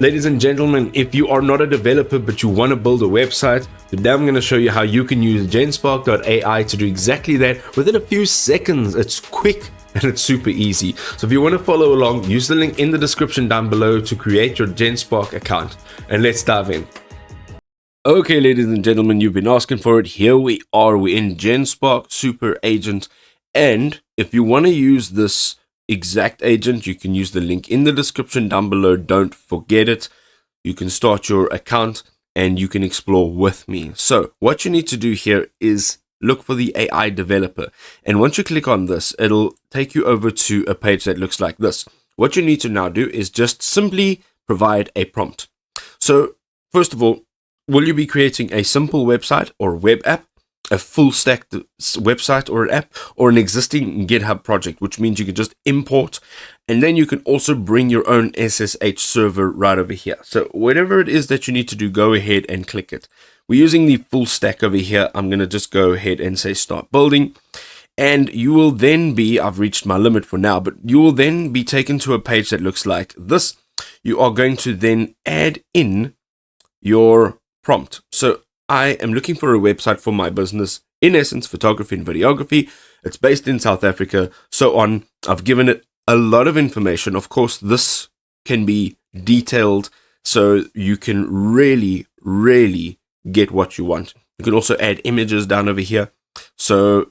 Ladies and gentlemen, if you are not a developer but you want to build a website, today I'm going to show you how you can use GenSpark AI to do exactly that within a few seconds. It's quick and it's super easy. So if you want to follow along, use the link in the description down below to create your GenSpark account. And let's dive in. Okay, ladies and gentlemen, you've been asking for it. Here we are. We're in GenSpark Super Agent. And if you want to use this exact agent, you can use the link in the description down below. Don't forget it. You can start your account and you can explore with me. So what you need to do here is look for the AI developer. And once you click on this, it'll take you over to a page that looks like this. What you need to now do is just simply provide a prompt. So first of all, will you be creating a simple website or web app, a full stack website or an app, or an existing GitHub project, which means you can just import, and then you can also bring your own SSH server right over here. So whatever it is that you need to do, go ahead and click it. We're using the full stack over here. I'm going to just go ahead and say start building, and you will then be, I've reached my limit for now, but you will then be taken to a page that looks like this. You are going to then add in your prompt. So I am looking for a website for my business, in essence, photography and videography. It's based in South Africa, so on. I've given it a lot of information. Of course, this can be detailed so you can really get what you want. You can also add images down over here. So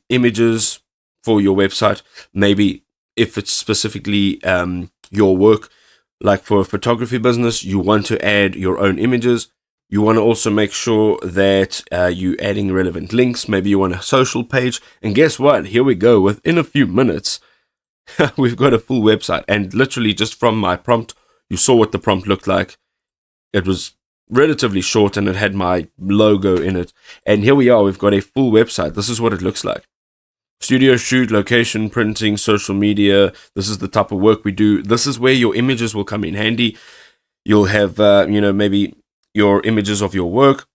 images for your website, maybe if it's specifically your work, like for a photography business, you want to add your own images. You want to also make sure that you're adding relevant links. Maybe you want a social page. And guess what? Here we go. Within a few minutes, we've got a full website. And literally just from my prompt, you saw what the prompt looked like. It was relatively short and it had my logo in it. And here we are. We've got a full website. This is what it looks like. Studio shoot, location, printing, social media. This is the type of work we do. This is where your images will come in handy. You'll have, maybe your images of your work,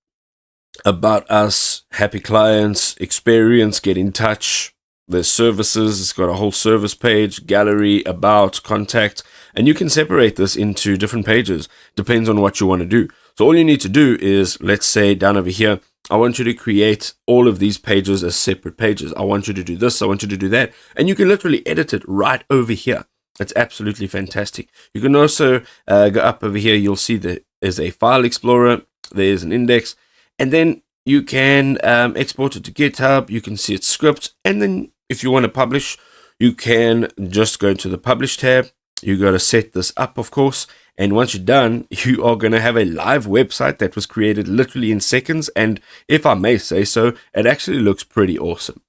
about us, happy clients, experience, get in touch. There's services. It's got a whole service page, gallery, about, contact, and you can separate this into different pages. Depends on what you want to do. So all you need to do is, let's say down over here, I want you to create all of these pages as separate pages. I want you to do this. I want you to do that. And you can literally edit it right over here. It's absolutely fantastic. You can also go up over here. You'll see that there's a file explorer. There's an index. And then you can export it to GitHub. You can see its script. And then if you want to publish, you can just go to the publish tab. You got to set this up, of course. And once you're done, you are going to have a live website that was created literally in seconds. And if I may say so, it actually looks pretty awesome.